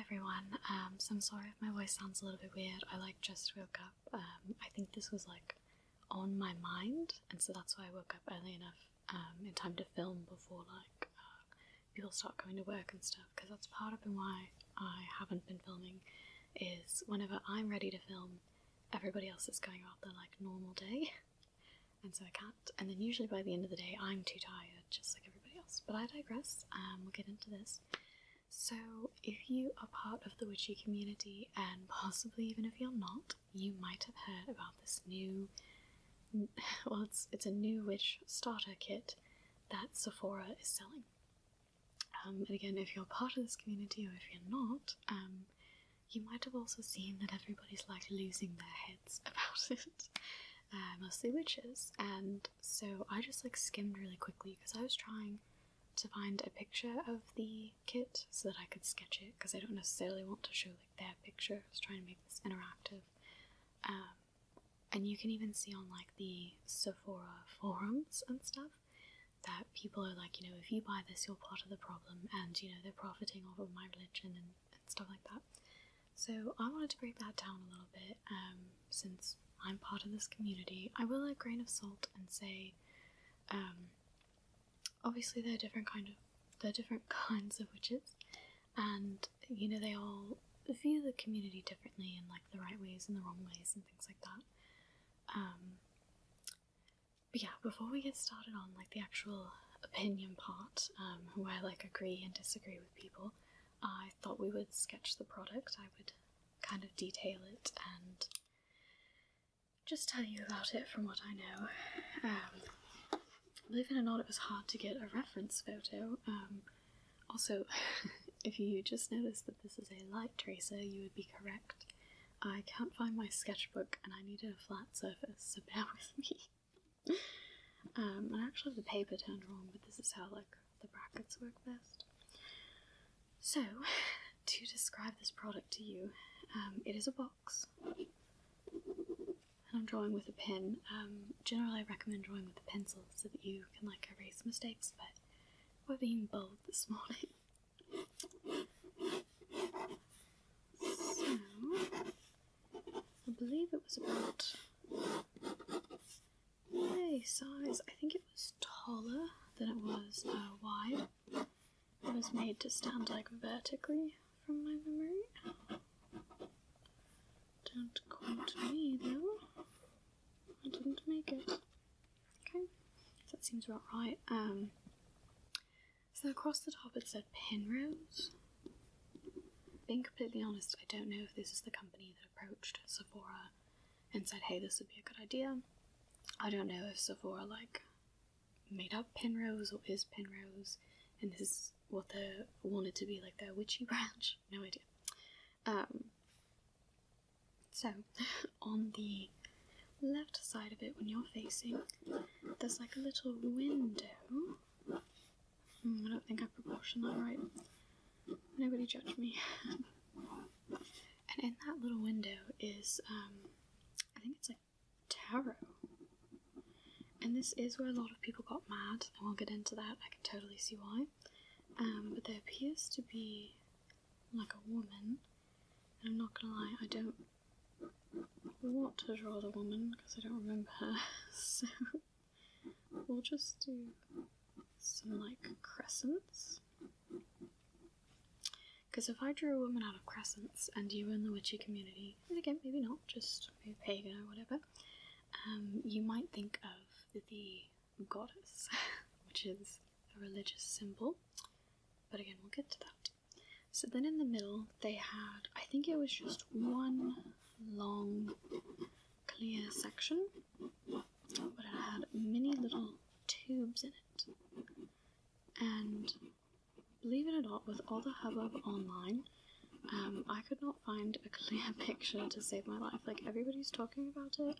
everyone. So I'm sorry if my voice sounds a little bit weird. I just woke up. I think this was on my mind, and so that's why I woke up early enough in time to film before people start going to work and stuff, because that's part of why I haven't been filming, is whenever I'm ready to film, everybody else is going about their normal day, and so I can't. And then usually by the end of the day I'm too tired, just like everybody else. But I digress. We'll get into this. So if you are part of the witchy community, and possibly even if you're not, you might have heard about this new, well, it's a new witch starter kit that Sephora is selling. And again, if you're part of this community or if you're not, you might have also seen that everybody's losing their heads about it, mostly witches. And so I just skimmed really quickly because I was trying to find a picture of the kit so that I could sketch it, because I don't necessarily want to show their picture. I was trying to make this interactive. And you can even see on the Sephora forums and stuff that people are if you buy this, you're part of the problem, and they're profiting off of my religion and stuff like that. So I wanted to break that down a little bit, since I'm part of this community. I will, grain of salt, and say, obviously there are different kinds of witches, and they all view the community differently in the right ways and the wrong ways and things like that. But yeah, before we get started on the actual opinion part, where I agree and disagree with people, I thought we would sketch the product. I would kind of detail it and just tell you about it from what I know. Believe it or not, it was hard to get a reference photo. Also, if you just noticed that this is a light tracer, you would be correct. I can't find my sketchbook and I needed a flat surface, so bear with me. I actually have the paper turned wrong, but this is how the brackets work best. So, to describe this product to you, it is a box, and I'm drawing with a pen. Generally I recommend drawing with a pencil so that you can erase mistakes, but we're being bold this morning. So, I believe it was about a size, I think it was taller than it was wide. It was made to stand vertically from my memory. Don't quote me though. I didn't make it. Okay, that seems about right. So across the top it said Penrose. Being completely honest, I don't know if this is the company that approached Sephora and said, hey, this would be a good idea. I don't know if Sephora made up Penrose or is Penrose, and this is what they wanted to be their witchy branch. No idea. So on the left side of it, when you're facing, there's a little window. I don't think I proportioned that right. Nobody judge me. And in that little window is, I think it's tarot. And this is where a lot of people got mad, and we'll get into that. I can totally see why. But there appears to be a woman, and I'm not gonna lie, I don't want to draw the woman because I don't remember her, so we'll just do some crescents. Because if I drew a woman out of crescents and you were in the witchy community, and again, maybe not, just maybe pagan or whatever, you might think of the goddess, which is a religious symbol, but again, we'll get to that. So then in the middle, they had, I think it was just one long clear section, but it had many little tubes in it. And believe it or not, with all the hubbub online, I could not find a clear picture to save my life. Everybody's talking about it,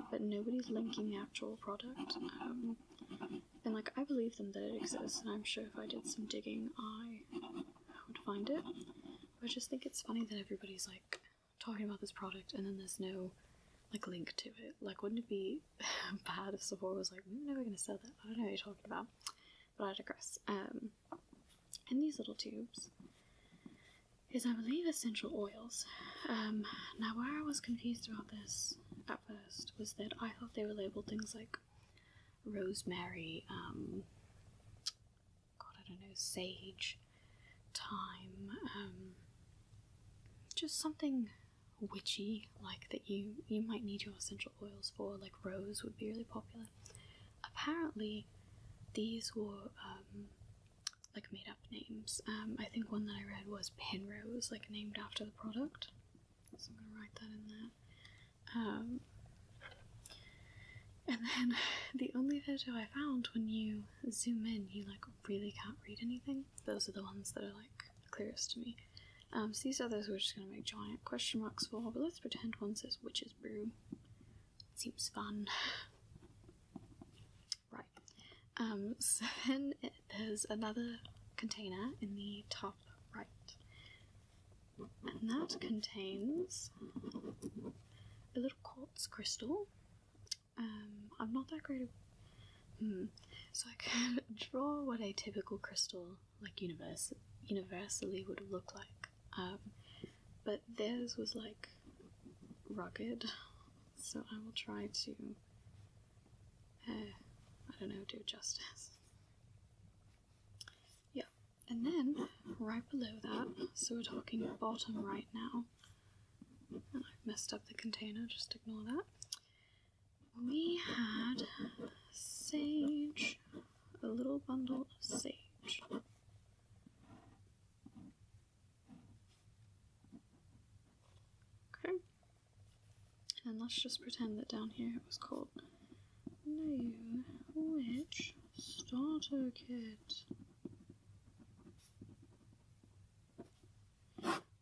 but nobody's linking the actual product. And I believe them that it exists, and I'm sure if I did some digging, I would find it. But I just think it's funny that everybody's talking about this product and then there's no link to it. Wouldn't it be bad if Sephora was we're never gonna sell that? I don't know what you're talking about. But I digress. In these little tubes, is, I believe, essential oils. Now where I was confused about this at first was that I thought they were labeled things like rosemary, God, I don't know, sage, thyme, just something witchy, like that you might need your essential oils for, like rose would be really popular. Apparently these were like made up names. I think one that I read was Penrose, like named after the product, so I'm gonna write that in there. And then the only photo I found, when you zoom in, you like really can't read anything. Those are the ones that are like clearest to me. So these others we're just gonna make giant question marks for, but let's pretend one says Witch's Brew. It seems fun. Right. So then there's another container in the top right. And that contains a little quartz crystal. I'm not that great at... So I can draw what a typical crystal, like universally would look like. But theirs was like rugged, so I will try to, I don't know, do it justice. Yeah, and then right below that, so we're talking bottom right now, and I've messed up the container, just ignore that. We had sage, a little bundle of sage. Okay, and let's just pretend that down here it was called New Witch Starter Kit.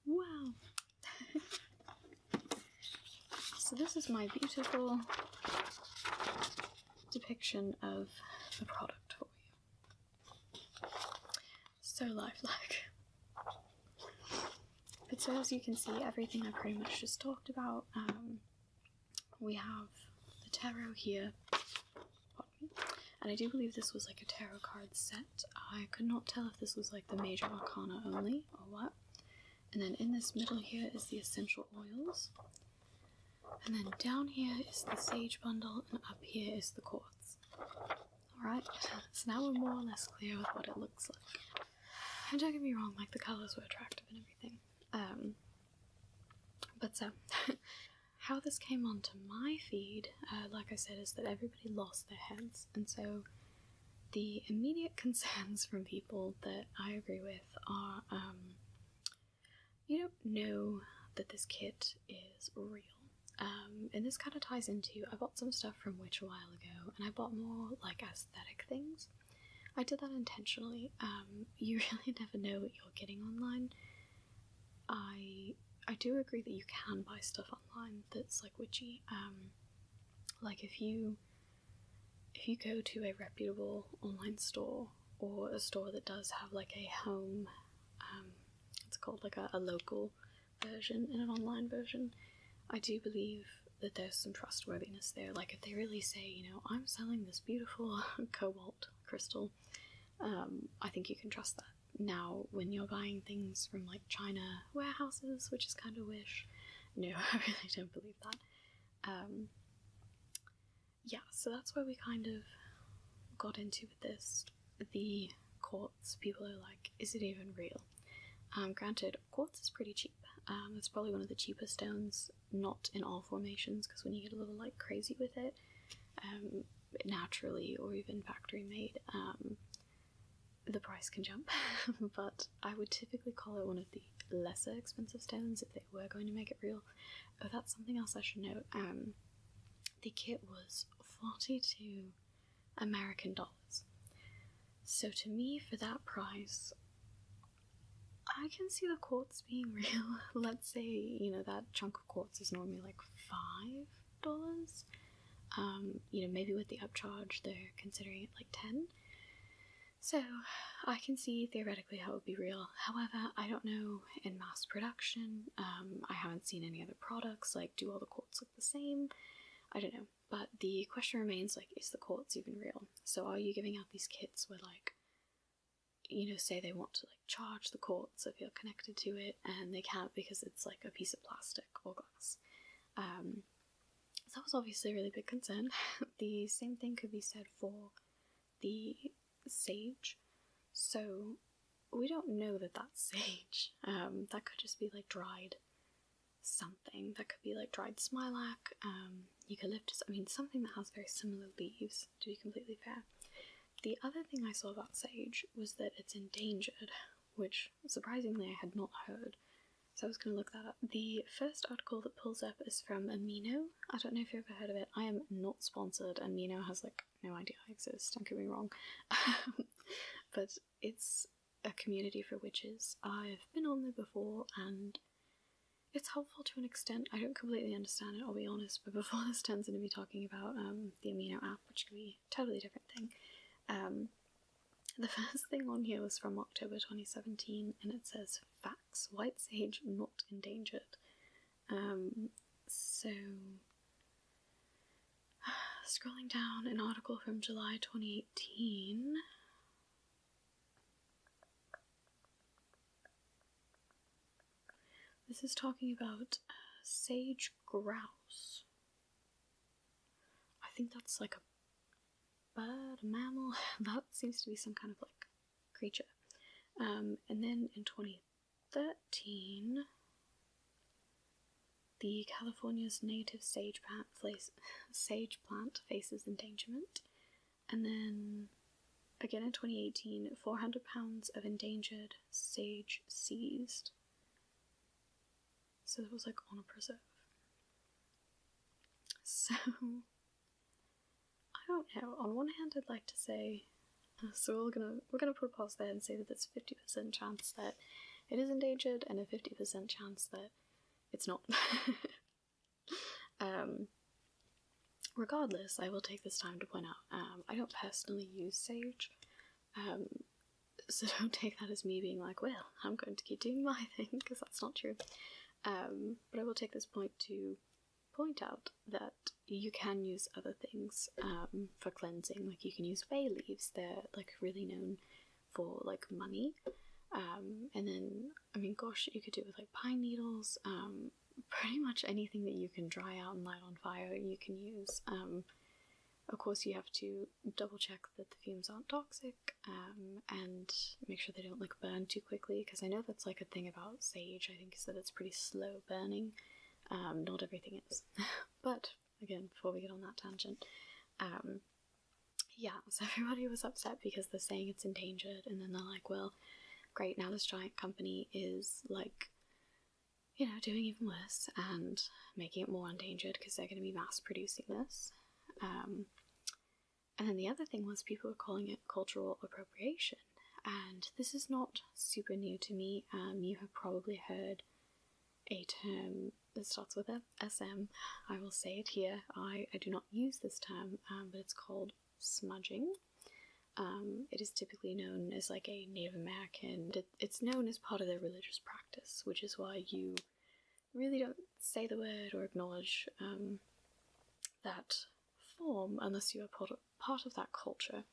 Wow! So this is my beautiful depiction of the product for you. So lifelike. But so as you can see, everything I pretty much just talked about. We have the tarot here, and I do believe this was like a tarot card set. I could not tell if this was like the major arcana only or what. And then in this middle here is the essential oils. And then down here is the sage bundle, and up here is the quartz. Alright, so now we're more or less clear with what it looks like. And don't get me wrong, like the colours were attractive and everything. But so, how this came onto my feed, like I said, is that everybody lost their heads. And so the immediate concerns from people that I agree with are, you don't know that this kit is real. And this kind of ties into, I bought some stuff from Witch a while ago, and I bought more like aesthetic things. I did that intentionally. You really never know what you're getting online. I do agree that you can buy stuff online that's like witchy. Like if you go to a reputable online store, or a store that does have like a home, it's called like a local version and an online version, I do believe that there's some trustworthiness there. Like if they really say, you know, I'm selling this beautiful cobalt crystal, I think you can trust that. Now, when you're buying things from like China warehouses, which is kind of wish, no, I really don't believe that. Yeah, so that's where we kind of got into with this. The quartz, people are like, is it even real? Granted, quartz is pretty cheap. It's probably one of the cheapest stones, not in all formations, because when you get a little like crazy with it, naturally or even factory made, the price can jump. But I would typically call it one of the lesser expensive stones if they were going to make it real. Oh, that's something else I should note. The kit was $42 American dollars. So to me, for that price, I can see the quartz being real. Let's say, you know, that chunk of quartz is normally like $5. You know, maybe with the upcharge, they're considering it like $10. So I can see theoretically how it would be real. However, I don't know in mass production. I haven't seen any other products. Like, do all the quartz look the same? I don't know. But the question remains, like, is the quartz even real? So are you giving out these kits where, like, you know, say they want to like charge the courts if you're connected to it, and they can't because it's like a piece of plastic or glass. So that was obviously a really big concern. The same thing could be said for the sage. So we don't know that that's sage. That could just be like dried something. That could be like dried smilax, eucalyptus. I mean, something that has very similar leaves, to be completely fair. The other thing I saw about sage was that it's endangered, which surprisingly I had not heard. So I was going to look that up. The first article that pulls up is from Amino. I don't know if you've ever heard of it. I am not sponsored, and Amino has like no idea I exist, don't get me wrong. But it's a community for witches. I've been on there before, and it's helpful to an extent. I don't completely understand it, I'll be honest, but before this turns into me talking about the Amino app, which could be a totally different thing, the first thing on here was from October 2017, and it says, facts, white sage not endangered. So, scrolling down, an article from July 2018. This is talking about sage grouse. I think that's like a bird, a mammal. That seems to be some kind of like creature. And then in 2013, the California's native sage plant faces endangerment. And then again in 2018, 400 pounds of endangered sage seized. So it was like on a preserve. So I don't know. On one hand, I'd like to say, so we're gonna put a pause there and say that there's a 50% chance that it is endangered and a 50% chance that it's not. Regardless, I will take this time to point out, I don't personally use sage, so don't take that as me being like, well, I'm going to keep doing my thing, because that's not true. But I will take this point to point out that you can use other things for cleansing. Like you can use bay leaves. They're like really known for like money. And then, I mean, gosh, you could do it with like pine needles. Pretty much anything that you can dry out and light on fire you can use. Of course, you have to double check that the fumes aren't toxic, and make sure they don't like burn too quickly, because I know that's like a thing about sage, I think, is that it's pretty slow burning. Not everything is. But again, before we get on that tangent, yeah, so everybody was upset because they're saying it's endangered, and then they're like, well, great, now this giant company is like, you know, doing even worse and making it more endangered because they're going to be mass producing this. And then the other thing was people were calling it cultural appropriation, and this is not super new to me. You have probably heard a term that starts with a SM. I will say it here. I do not use this term, but it's called smudging. It is typically known as like a Native American, it's known as part of their religious practice, which is why you really don't say the word or acknowledge that form unless you are part of that culture.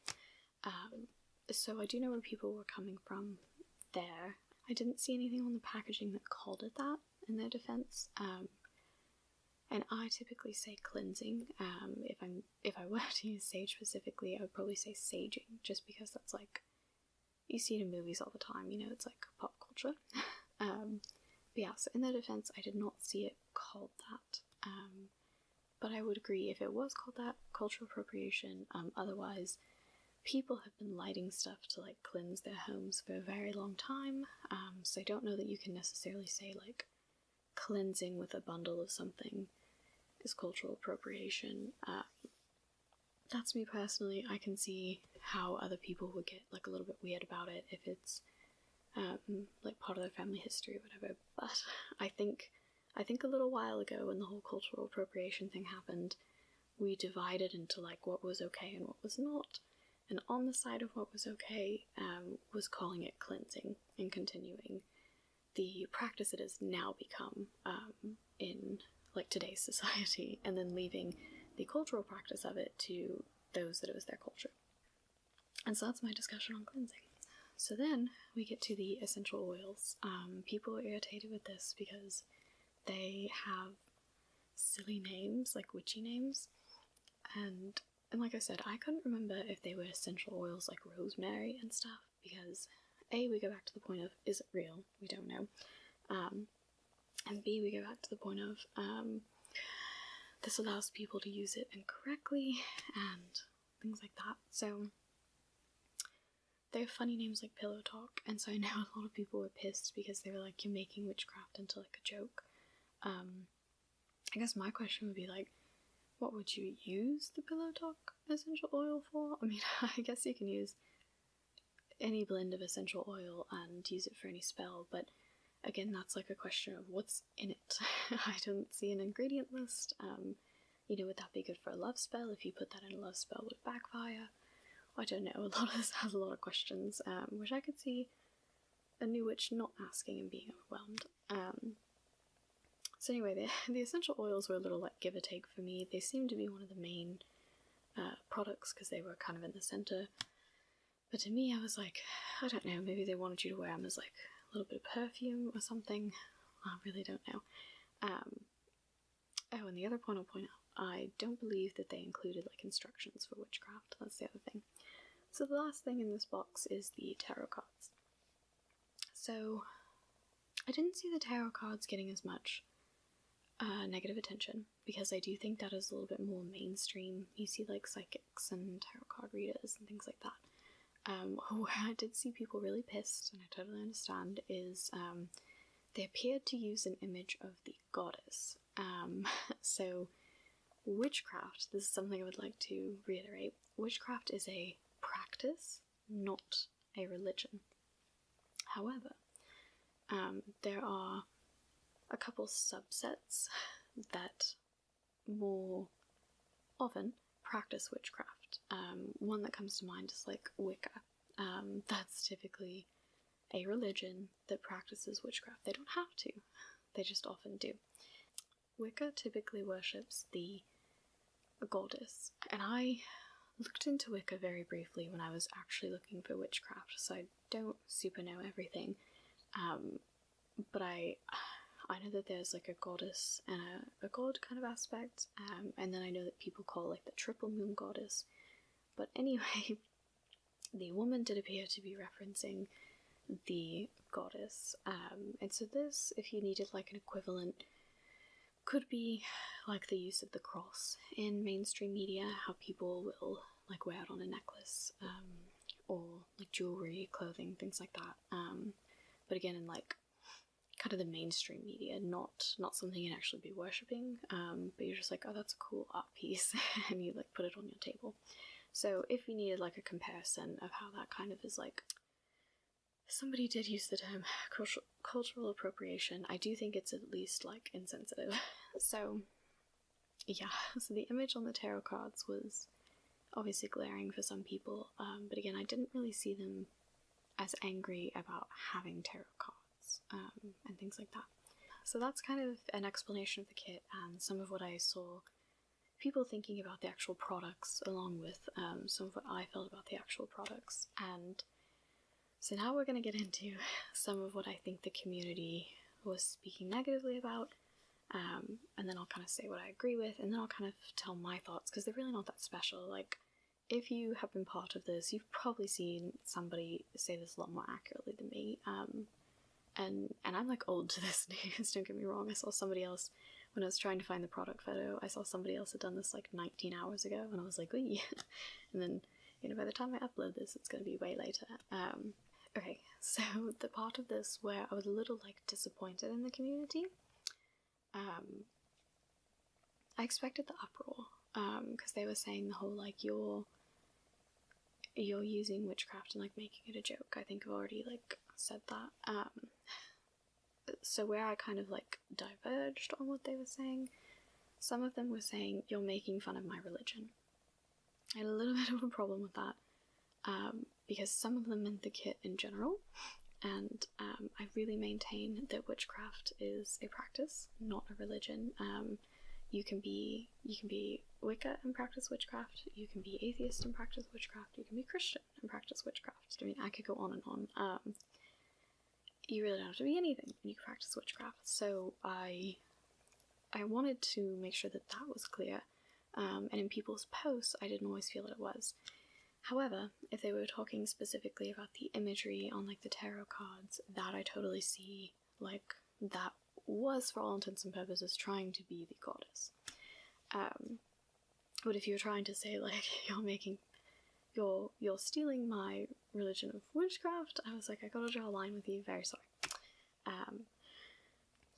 So I do know where people were coming from there. I didn't see anything on the packaging that called it that in their defense. And I typically say cleansing. If I were to use sage specifically, I would probably say saging, just because that's like, you see it in movies all the time, you know, it's like pop culture. But yeah, so in their defense, I did not see it called that. But I would agree, if it was called that, cultural appropriation. Otherwise, people have been lighting stuff to like cleanse their homes for a very long time. So I don't know that you can necessarily say like cleansing with a bundle of something is cultural appropriation. That's me personally. I can see how other people would get like a little bit weird about it if it's like part of their family history or whatever. But I think a little while ago, when the whole cultural appropriation thing happened, we divided into like what was okay and what was not. And on the side of what was okay was calling it cleansing and continuing the practice it has now become in like today's society, and then leaving the cultural practice of it to those that it was their culture. And so that's my discussion on cleansing. So then we get to the essential oils. People are irritated with this because they have silly names, like witchy names, and like I said, I couldn't remember if they were essential oils like rosemary and stuff, because A, we go back to the point of, is it real? We don't know. And B, we go back to the point of, this allows people to use it incorrectly and things like that. So they have funny names like Pillow Talk, and so I know a lot of people were pissed because they were like, you're making witchcraft into like a joke. I guess my question would be like, what would you use the Pillow Talk essential oil for? I mean, I guess you can use any blend of essential oil and use it for any spell, but again, that's like a question of what's in it. I don't see an ingredient list. You know, would that be good for a love spell? If you put that in a love spell, would it backfire? I don't know. A lot of this has a lot of questions, which I could see a new witch not asking and being overwhelmed. So anyway, the essential oils were a little like give or take for me. They seemed to be one of the main products because they were kind of in the center. But to me, I was like, I don't know, maybe they wanted you to wear them as like a little bit of perfume or something. I really don't know. Oh, and the other point I'll point out, I don't believe that they included like instructions for witchcraft. That's the other thing. So the last thing in this box is the tarot cards. So I didn't see the tarot cards getting as much negative attention, because I do think that is a little bit more mainstream. You see like psychics and tarot card readers and things like that. Where I did see people really pissed, and I totally understand, is they appeared to use an image of the goddess. So witchcraft, this is something I would like to reiterate, witchcraft is a practice, not a religion. However, there are a couple subsets that more often practice witchcraft. One that comes to mind is like Wicca. That's typically a religion that practices witchcraft. They don't have to, they just often do. Wicca typically worships the goddess, and I looked into Wicca very briefly when I was actually looking for witchcraft, so I don't super know everything, but I know that there's like a goddess and a god kind of aspect, and then I know that people call like the triple moon goddess. But anyway, the woman did appear to be referencing the goddess, and so this, if you needed like an equivalent, could be like the use of the cross in mainstream media, how people will like wear it on a necklace, or like jewelry, clothing, things like that. But again, in like kind of the mainstream media, not something you'd actually be worshipping, but you're just like, oh, that's a cool art piece, and you like put it on your table. So if you needed like a comparison of how that kind of is like, somebody did use the term cultural appropriation, I do think it's at least like insensitive. So yeah, so the image on the tarot cards was obviously glaring for some people, but again, I didn't really see them as angry about having tarot cards and things like that. So that's kind of an explanation of the kit and some of what I saw people thinking about the actual products, along with some of what I felt about the actual products. And so now we're going to get into some of what I think the community was speaking negatively about, and then I'll kind of say what I agree with, and then I'll kind of tell my thoughts, because they're really not that special. Like, if you have been part of this, you've probably seen somebody say this a lot more accurately than me, and I'm like old to this news, don't get me wrong. I saw somebody else, when I was trying to find the product photo, I saw somebody else had done this like 19 hours ago, and I was like, ooh. And then, you know, by the time I upload this, it's going to be way later. Okay, so the part of this where I was a little like disappointed in the community, I expected the uproar, because they were saying the whole like, you're using witchcraft and like making it a joke. I think I've already like said that. So where I kind of like diverged on what they were saying, some of them were saying, you're making fun of my religion. I had a little bit of a problem with that, because some of them meant the kit in general, and I really maintain that witchcraft is a practice, not a religion. you can be Wicca and practice witchcraft, you can be atheist and practice witchcraft, you can be Christian and practice witchcraft. I mean, I could go on and on. You really don't have to be anything when you practice witchcraft. So I wanted to make sure that that was clear, and in people's posts I didn't always feel that it was. However, if they were talking specifically about the imagery on like the tarot cards, that I totally see, like, that was for all intents and purposes trying to be the goddess. But if you're trying to say like you're stealing my religion of witchcraft, I was like, I gotta draw a line with you, very sorry.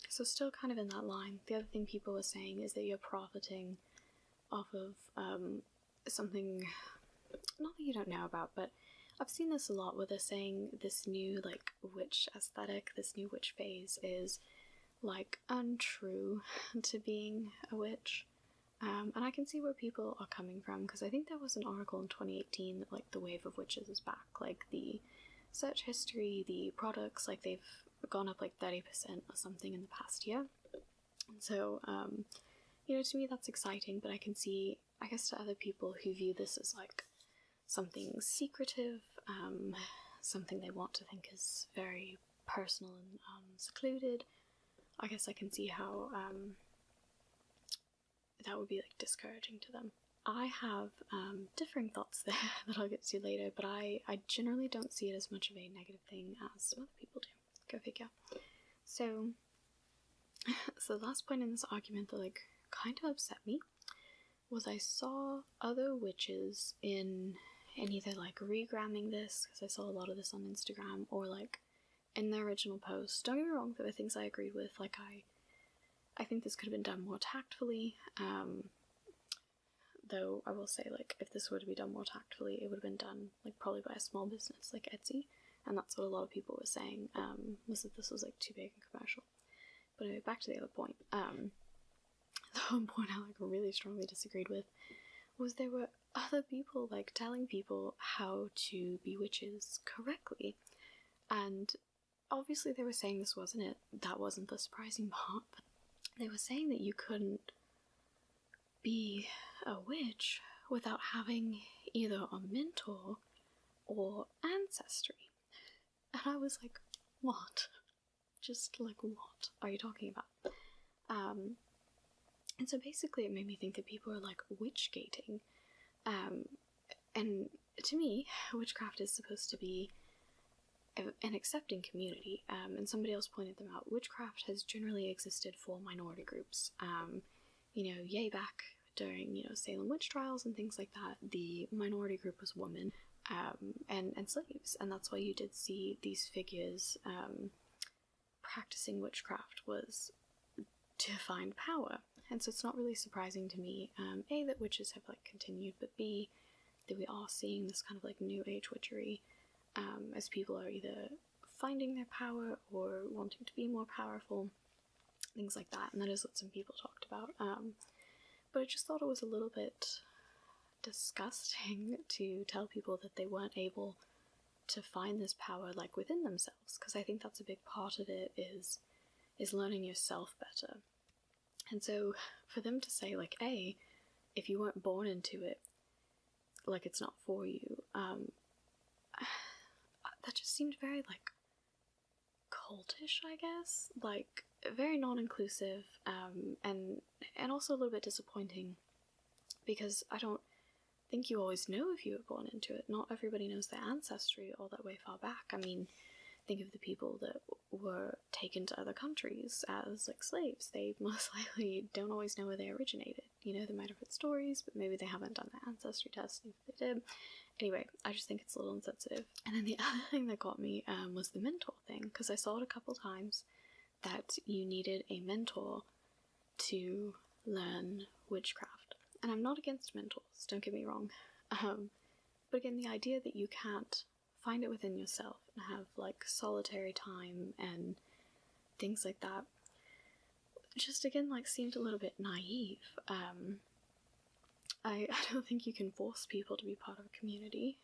So still kind of in that line. The other thing people were saying is that you're profiting off of something, not that you don't know about, but I've seen this a lot where they're saying this new like witch aesthetic, this new witch phase is like untrue to being a witch. And I can see where people are coming from, because I think there was an article in 2018 that like the wave of witches is back, like the search history, the products, like they've gone up like 30% or something in the past year. And so, you know, to me that's exciting, but I can see, I guess to other people who view this as like something secretive, something they want to think is very personal and secluded, I guess I can see how that would be like discouraging to them. I have differing thoughts there that I'll get to later, but I generally don't see it as much of a negative thing as some other people do. Go figure. So the last point in this argument that like kind of upset me was I saw other witches in either like regramming this, because I saw a lot of this on Instagram, or like in the original post. Don't get me wrong, there were things I agreed with, like I think this could have been done more tactfully, though I will say, like, if this were to be done more tactfully, it would have been done, like, probably by a small business, like Etsy, and that's what a lot of people were saying, was that this was, like, too big and commercial. But anyway, back to the other point. The one point I, like, really strongly disagreed with was there were other people, like, telling people how to be witches correctly, and obviously they were saying this wasn't it, that wasn't the surprising part, but they were saying that you couldn't be a witch without having either a mentor or ancestry. And I was like, what? Just like, what are you talking about? And so basically it made me think that people are like witch gating. And to me, witchcraft is supposed to be an accepting community, and somebody else pointed them out. Witchcraft has generally existed for minority groups. You know, yay back during, you know, Salem witch trials and things like that, the minority group was women, and slaves, and that's why you did see these figures practicing witchcraft was to find power. And so it's not really surprising to me, A, that witches have like continued, but B, that we are seeing this kind of like new age witchery, as people are either finding their power or wanting to be more powerful, things like that, and that is what some people talked about. But I just thought it was a little bit disgusting to tell people that they weren't able to find this power like within themselves, because I think that's a big part of it is learning yourself better. And so for them to say like, A, if you weren't born into it, like it's not for you, that just seemed very like cultish, I guess, like very non-inclusive, and also a little bit disappointing, because I don't think you always know if you were born into it. Not everybody knows their ancestry all that way far back. I mean, think of the people that were taken to other countries as like slaves. They most likely don't always know where they originated. You know, they might have heard stories, but maybe they haven't done their ancestry test, if they did. Anyway, I just think it's a little insensitive. And then the other thing that got me was the mentor thing, because I saw it a couple times that you needed a mentor to learn witchcraft. And I'm not against mentors, don't get me wrong. But again, the idea that you can't find it within yourself and have like solitary time and things like that just again like seemed a little bit naive. I don't think you can force people to be part of a community.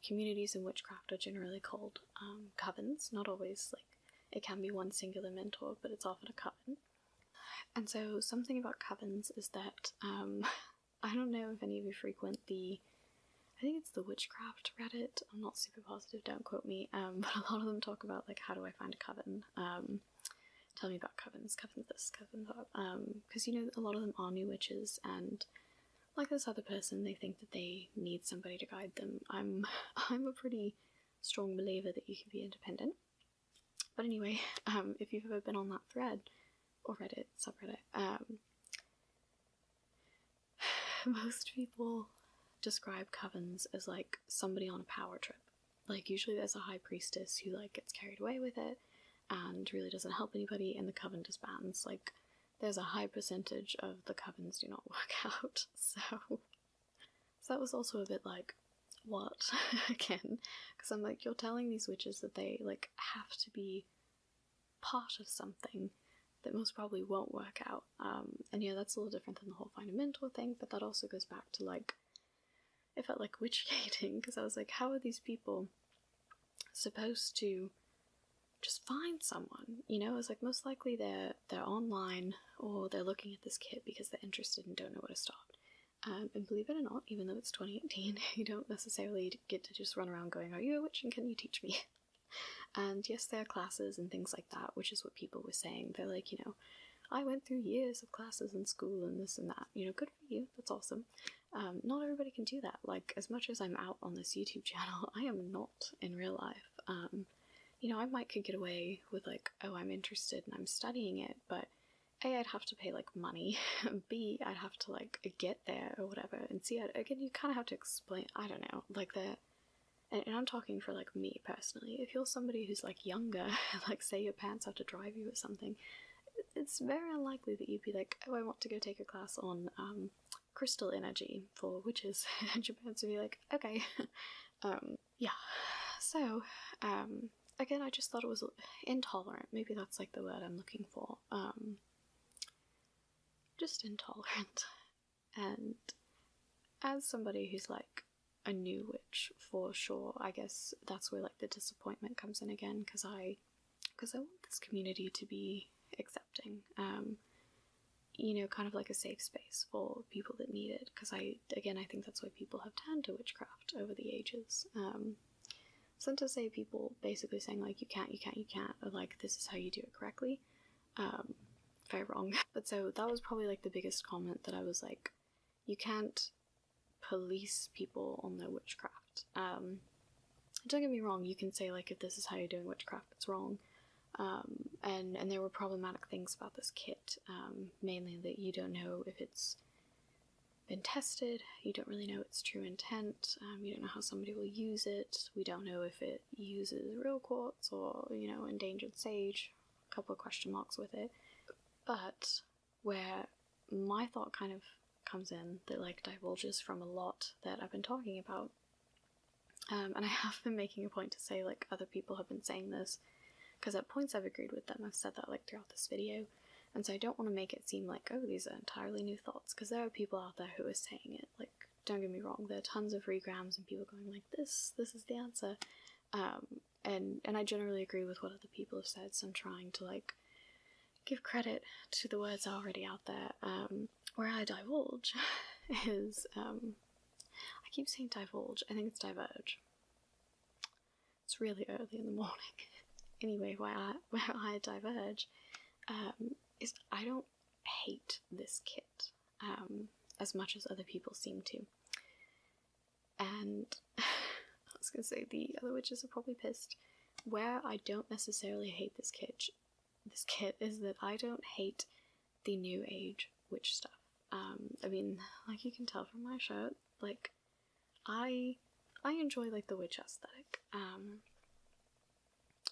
Communities in witchcraft are generally called covens, not always like, it can be one singular mentor, but it's often a coven. And so something about covens is that, I don't know if any of you frequent I think it's the Witchcraft Reddit, I'm not super positive, don't quote me, but a lot of them talk about like, how do I find a coven, tell me about covens, coven this, coven that, because you know, a lot of them are new witches, and like this other person, they think that they need somebody to guide them. I'm a pretty strong believer that you can be independent. But anyway, if you've ever been on that thread, or Reddit, subreddit, most people describe covens as like somebody on a power trip. Like usually there's a high priestess who like gets carried away with it and really doesn't help anybody, and the coven disbands. Like there's a high percentage of the covens do not work out. So that was also a bit like, what? Again, because I'm like, you're telling these witches that they like have to be part of something that most probably won't work out. And yeah, that's a little different than the whole find a mentor thing, but that also goes back to like, it felt like witch gating, because I was like, how are these people supposed to just find someone? You know, it's like most likely they're online, or they're looking at this kit because they're interested and don't know where to start. And believe it or not, even though it's 2018, you don't necessarily get to just run around going, are you a witch and can you teach me? And yes, there are classes and things like that, which is what people were saying. They're like, you know, I went through years of classes in school and this and that. You know, good for you, that's awesome. Not everybody can do that. Like, as much as I'm out on this YouTube channel, I am not in real life. You know, I could get away with like, oh, I'm interested and I'm studying it, but A, I'd have to pay like money, B, I'd have to like get there or whatever, and C, again, you kind of have to explain, I don't know, like and I'm talking for like me personally, if you're somebody who's like younger, like say your parents have to drive you or something, it's very unlikely that you'd be like, oh, I want to go take a class on crystal energy for witches, and your parents would be like, okay. Yeah, so again, I just thought it was intolerant. Maybe that's like the word I'm looking for. Just intolerant. And as somebody who's like a new witch, for sure, I guess that's where like the disappointment comes in again, because I want this community to be accepting, you know, kind of like a safe space for people that need it, because I think that's why people have turned to witchcraft over the ages. So to say people basically saying like, you can't, or like, this is how you do it correctly, very wrong. But so that was probably like the biggest comment, that I was like, you can't police people on their witchcraft. Don't get me wrong, you can say like, if this is how you're doing witchcraft, it's wrong. And there were problematic things about this kit, mainly that you don't know if it's been tested, you don't really know its true intent, you don't know how somebody will use it, we don't know if it uses real quartz or, you know, endangered sage, a couple of question marks with it. But where my thought kind of comes in, that like divulges from a lot that I've been talking about, and I have been making a point to say like, other people have been saying this, because at points I've agreed with them, I've said that like throughout this video, and so I don't want to make it seem like, oh, these are entirely new thoughts, because there are people out there who are saying it, like, don't get me wrong, there are tons of regrams and people going like, this is the answer, and I generally agree with what other people have said, so I'm trying to like give credit to the words already out there. Where I divulge is, I keep saying divulge, I think it's diverge. It's really early in the morning. Anyway, where I diverge is I don't hate this kit as much as other people seem to. And I was gonna say, the other witches are probably pissed. Where I don't necessarily hate this kit is that I don't hate the new age witch stuff. I mean, like you can tell from my shirt, like I enjoy like the witch aesthetic.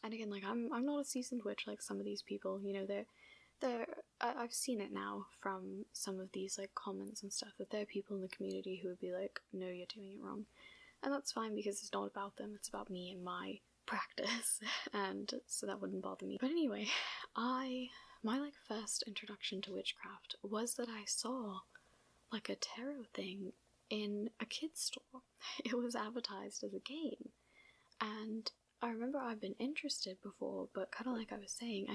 And again, like I'm not a seasoned witch like some of these people, you know, I've seen it now from some of these like comments and stuff, that there are people in the community who would be like, no, you're doing it wrong. And that's fine, because it's not about them, it's about me and my practice, and so that wouldn't bother me. But anyway, my like first introduction to witchcraft was that I saw like a tarot thing in a kid's store. It was advertised as a game, and I remember I've been interested before, but kind of like I was saying,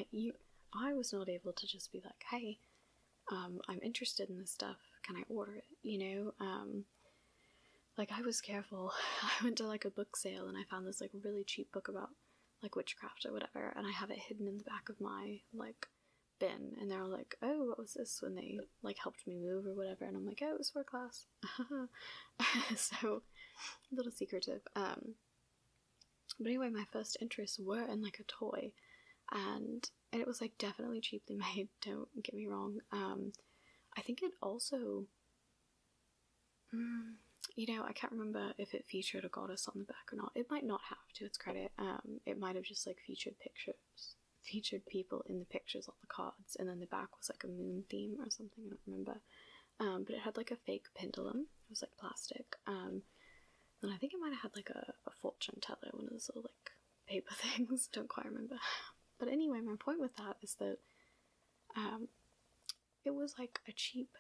I was not able to just be like, hey, I'm interested in this stuff, can I order it, you know? Like, I was careful. I went to like a book sale and I found this like really cheap book about like witchcraft or whatever, and I have it hidden in the back of my like bin, and they're like, oh, what was this, when they like helped me move or whatever, and I'm like, oh, it was for a class. So a little secretive. But anyway, my first interests were in like a toy, and it was like definitely cheaply made, don't get me wrong. I think it also, you know, I can't remember if it featured a goddess on the back or not. It might not have, to its credit. It might have just like featured people in the pictures on the cards, and then the back was like a moon theme or something, I don't remember. But it had like a fake pendulum. It was like plastic. Then I think it might have had like a fortune teller, one of those little like paper things, don't quite remember. But anyway, my point with that is that it was like a cheap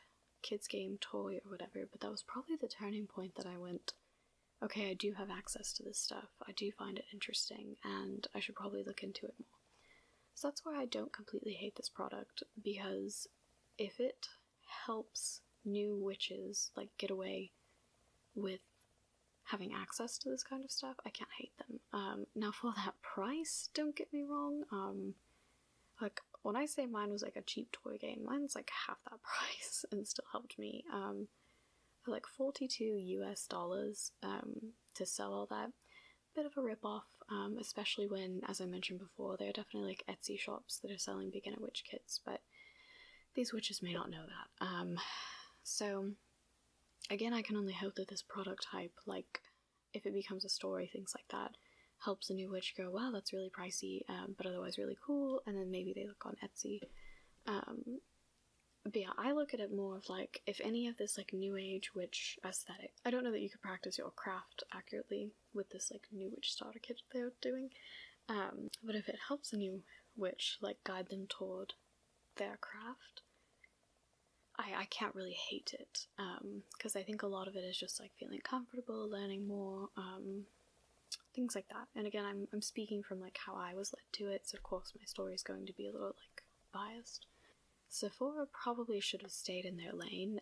kids game toy or whatever, but that was probably the turning point that I went, okay, I do have access to this stuff, I do find it interesting, and I should probably look into it more. So that's why I don't completely hate this product, because if it helps new witches like get away with having access to this kind of stuff, I can't hate them. Now for that price, don't get me wrong, like when I say mine was like a cheap toy game, mine's like half that price and still helped me. For like $42 US to sell all that. Bit of a rip-off, especially when, as I mentioned before, there are definitely like Etsy shops that are selling beginner witch kits, but these witches may not know that. So again, I can only hope that this product hype, like if it becomes a story, things like that, helps a new witch go, wow, that's really pricey, but otherwise really cool, and then maybe they look on Etsy. But yeah, I look at it more of like, if any of this like new age witch aesthetic, I don't know that you could practice your craft accurately with this like new witch starter kit they're doing, but if it helps a new witch like guide them toward their craft, I can't really hate it, because I think a lot of it is just like feeling comfortable, learning more, things like that. And again, I'm speaking from like how I was led to it, so of course my story is going to be a little like biased. Sephora probably should have stayed in their lane.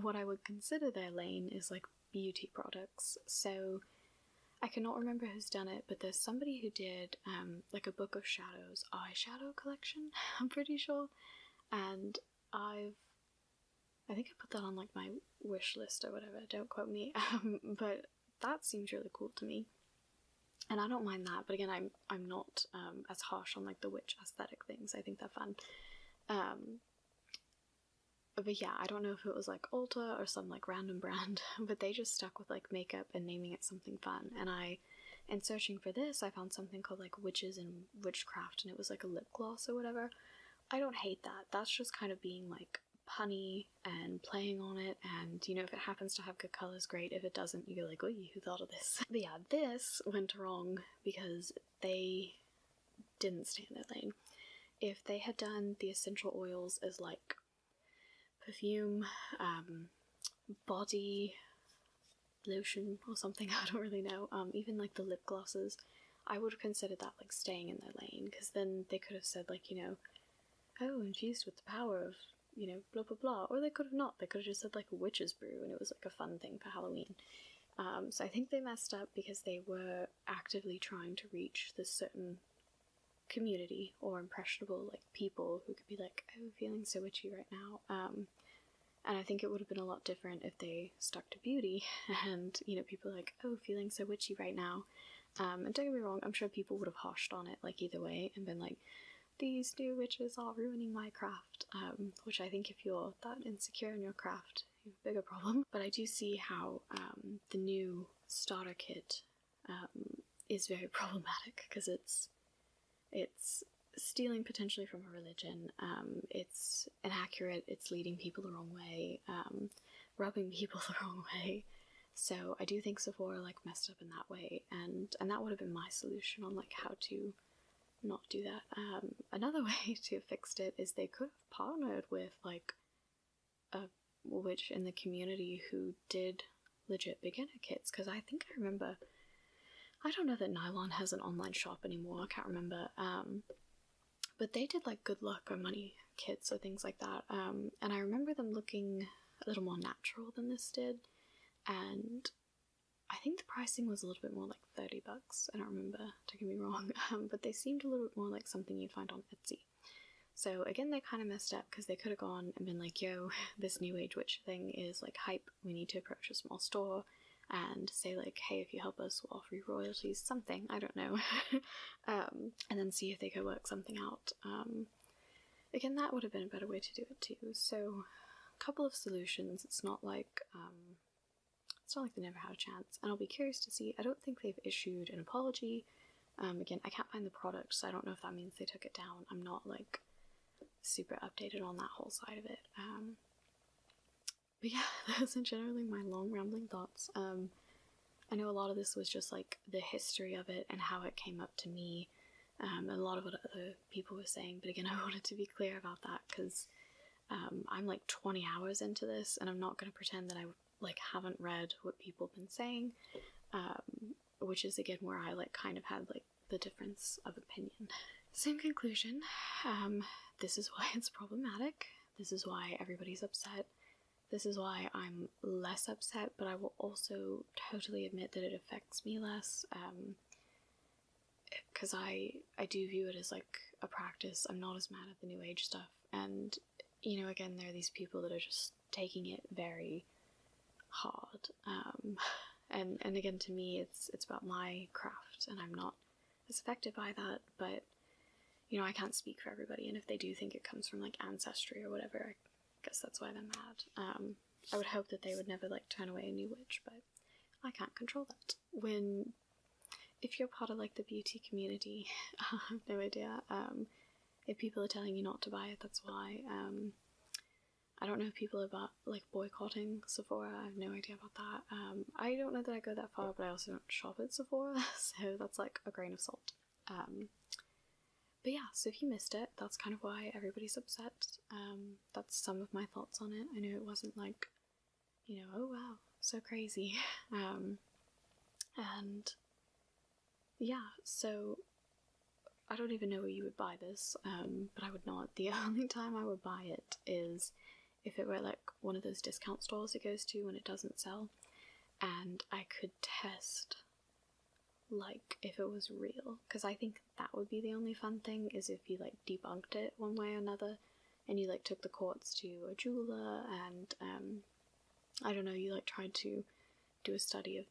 What I would consider their lane is like beauty products. So I cannot remember who's done it, but there's somebody who did like a Book of Shadows eyeshadow collection, I'm pretty sure, and I think I put that on like my wish list or whatever, don't quote me, but that seems really cool to me. And I don't mind that, but again, I'm not as harsh on like the witch aesthetic things. I think they're fun. But yeah, I don't know if it was like Ulta or some like random brand, but they just stuck with like makeup and naming it something fun. And in searching for this, I found something called like Witches and Witchcraft, and it was like a lip gloss or whatever. I don't hate that. That's just kind of being like punny and playing on it, and you know, if it happens to have good colors, great. If it doesn't, you're like, oh, who thought of this? But yeah, this went wrong because they didn't stay in their lane. If they had done the essential oils as like perfume, body lotion or something, I don't really know, even like the lip glosses, I would have considered that like staying in their lane, because then they could have said like, you know, oh, infused with the power of, you know, blah blah blah, or they could have not. They could have just said like a witch's brew, and it was like a fun thing for Halloween. So I think they messed up because they were actively trying to reach this certain community or impressionable like people who could be like, oh, feeling so witchy right now. And I think it would have been a lot different if they stuck to beauty and, you know, people are like, oh, feeling so witchy right now. And don't get me wrong, I'm sure people would have hoshed on it like either way and been like, these new witches are ruining my craft, which I think if you're that insecure in your craft, you have a bigger problem. But I do see how the new starter kit is very problematic, because it's stealing potentially from a religion, it's inaccurate, it's leading people the wrong way, rubbing people the wrong way. So I do think Sephora like messed up in that way, and that would have been my solution on like how to not do that. Another way to have fixed it is they could have partnered with like a witch in the community who did legit beginner kits, because I think I remember, I don't know that Nylon has an online shop anymore, I can't remember, but they did like good luck or money kits or things like that, and I remember them looking a little more natural than this did, and I think the pricing was a little bit more like $30. I don't remember, don't get me wrong, but they seemed a little bit more like something you'd find on Etsy. So again, they kind of messed up because they could have gone and been like, yo, this new age witch thing is like hype, we need to approach a small store and say like, hey, if you help us, we'll offer you royalties, something, I don't know. And then see if they could work something out. Again, that would have been a better way to do it too. So a couple of solutions. It's not like they never had a chance, and I'll be curious to see. I don't think they've issued an apology. Again, I can't find the product, so I don't know if that means they took it down. I'm not like super updated on that whole side of it. But yeah, those are generally my long rambling thoughts. I know a lot of this was just like the history of it and how it came up to me, and a lot of what other people were saying, but again, I wanted to be clear about that because I'm like 20 hours into this, and I'm not going to pretend that I like haven't read what people have been saying, which is again where I like kind of had like the difference of opinion. Same conclusion. This is why it's problematic. This is why everybody's upset. This is why I'm less upset, but I will also totally admit that it affects me less, because I do view it as like a practice. I'm not as mad at the new age stuff, and you know, again, there are these people that are just taking it very hard, and again, to me, it's about my craft, and I'm not as affected by that, but you know, I can't speak for everybody, and if they do think it comes from like ancestry or whatever, I guess that's why they're mad. I would hope that they would never like turn away a new witch, but I can't control that. If you're part of like the beauty community, I have no idea. If people are telling you not to buy it, that's why. I don't know if people are about like boycotting Sephora. I have no idea about that. I don't know that I go that far, but I also don't shop at Sephora, so that's like a grain of salt. But yeah, so if you missed it, that's kind of why everybody's upset. That's some of my thoughts on it. I know it wasn't like, you know, oh wow, so crazy. And yeah, so I don't even know where you would buy this, but I would not. The only time I would buy it is if it were like one of those discount stores it goes to when it doesn't sell, and I could test like if it was real, because I think that would be the only fun thing, is if you like debunked it one way or another, and you like took the quartz to a jeweler, and I don't know, you like tried to do a study of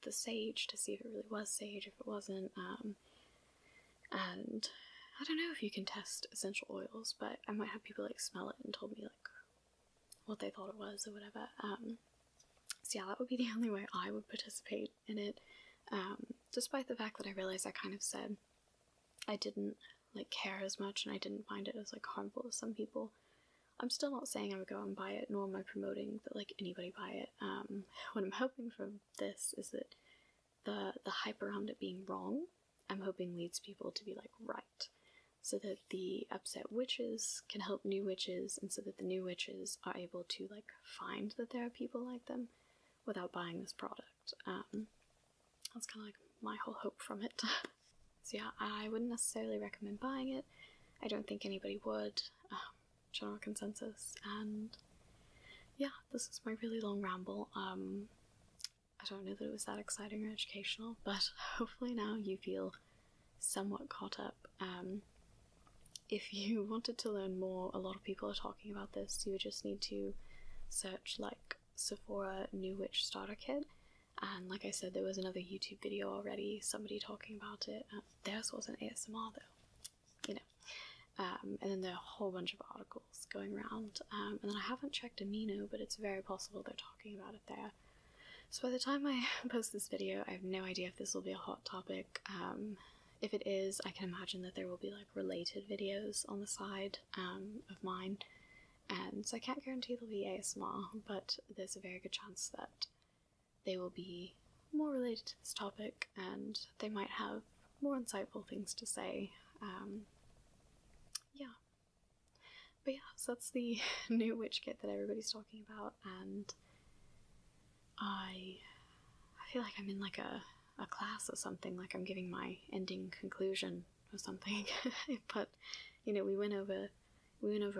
the sage to see if it really was sage, if it wasn't, and I don't know if you can test essential oils, but I might have people like smell it and told me like what they thought it was or whatever. So yeah, that would be the only way I would participate in it. Despite the fact that I realized I kind of said I didn't like care as much and I didn't find it as like harmful to some people, I'm still not saying I would go and buy it, nor am I promoting that like anybody buy it. What I'm hoping from this is that the hype around it being wrong, I'm hoping leads people to be like right, so that the upset witches can help new witches, and so that the new witches are able to like find that there are people like them without buying this product. That's kind of like my whole hope from it. So yeah, I wouldn't necessarily recommend buying it. I don't think anybody would. General consensus. And yeah, this is my really long ramble. I don't know that it was that exciting or educational, but hopefully now you feel somewhat caught up. If you wanted to learn more, a lot of people are talking about this. You would just need to search like Sephora New Witch Starter Kit. And like I said, there was another YouTube video already, somebody talking about it. Theirs wasn't ASMR though, you know. And then there are a whole bunch of articles going around. And then I haven't checked Amino, but it's very possible they're talking about it there. So by the time I post this video, I have no idea if this will be a hot topic. If it is, I can imagine that there will be like related videos on the side of mine. And so I can't guarantee they'll be ASMR, but there's a very good chance that they will be more related to this topic, and they might have more insightful things to say. Yeah. But yeah, so that's the new witch kit that everybody's talking about, and I feel like I'm in like a class or something, like I'm giving my ending conclusion or something. But you know, we went over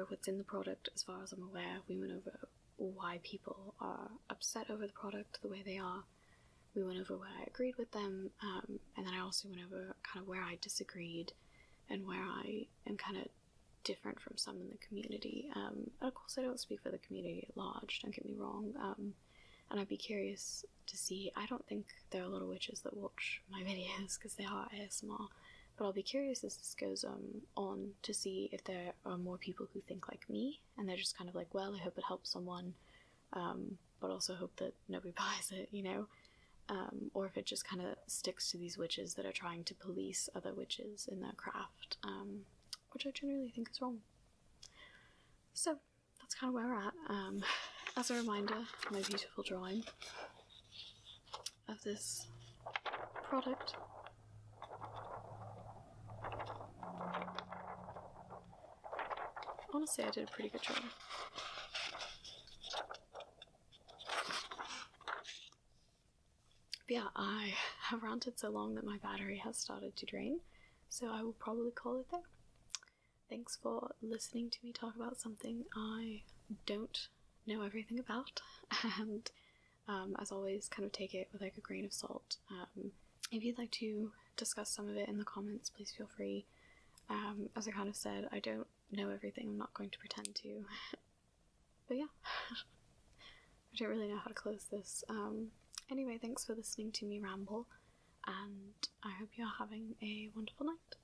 what's in the product as far as I'm aware. We went over why people are upset over the product the way they are. We went over where I agreed with them, and then I also went over kind of where I disagreed and where I am kind of different from some in the community. And of course I don't speak for the community at large, don't get me wrong, and I'd be curious to see. I don't think there are a lot of witches that watch my videos because they are ASMR, but I'll be curious as this goes on to see if there are more people who think like me and they're just kind of like, well, I hope it helps someone, but also hope that nobody buys it, you know, or if it just kind of sticks to these witches that are trying to police other witches in their craft, which I generally think is wrong. So that's kind of where we're at. As a reminder, my beautiful drawing of this product. Honestly, I did a pretty good job. But yeah, I have ranted so long that my battery has started to drain, so I will probably call it there. Thanks for listening to me talk about something I don't know everything about, and as always, kind of take it with like a grain of salt. If you'd like to discuss some of it in the comments, please feel free. As I kind of said, I don't know everything, I'm not going to pretend to. But yeah, I don't really know how to close this. Anyway, thanks for listening to me ramble, and I hope you're having a wonderful night.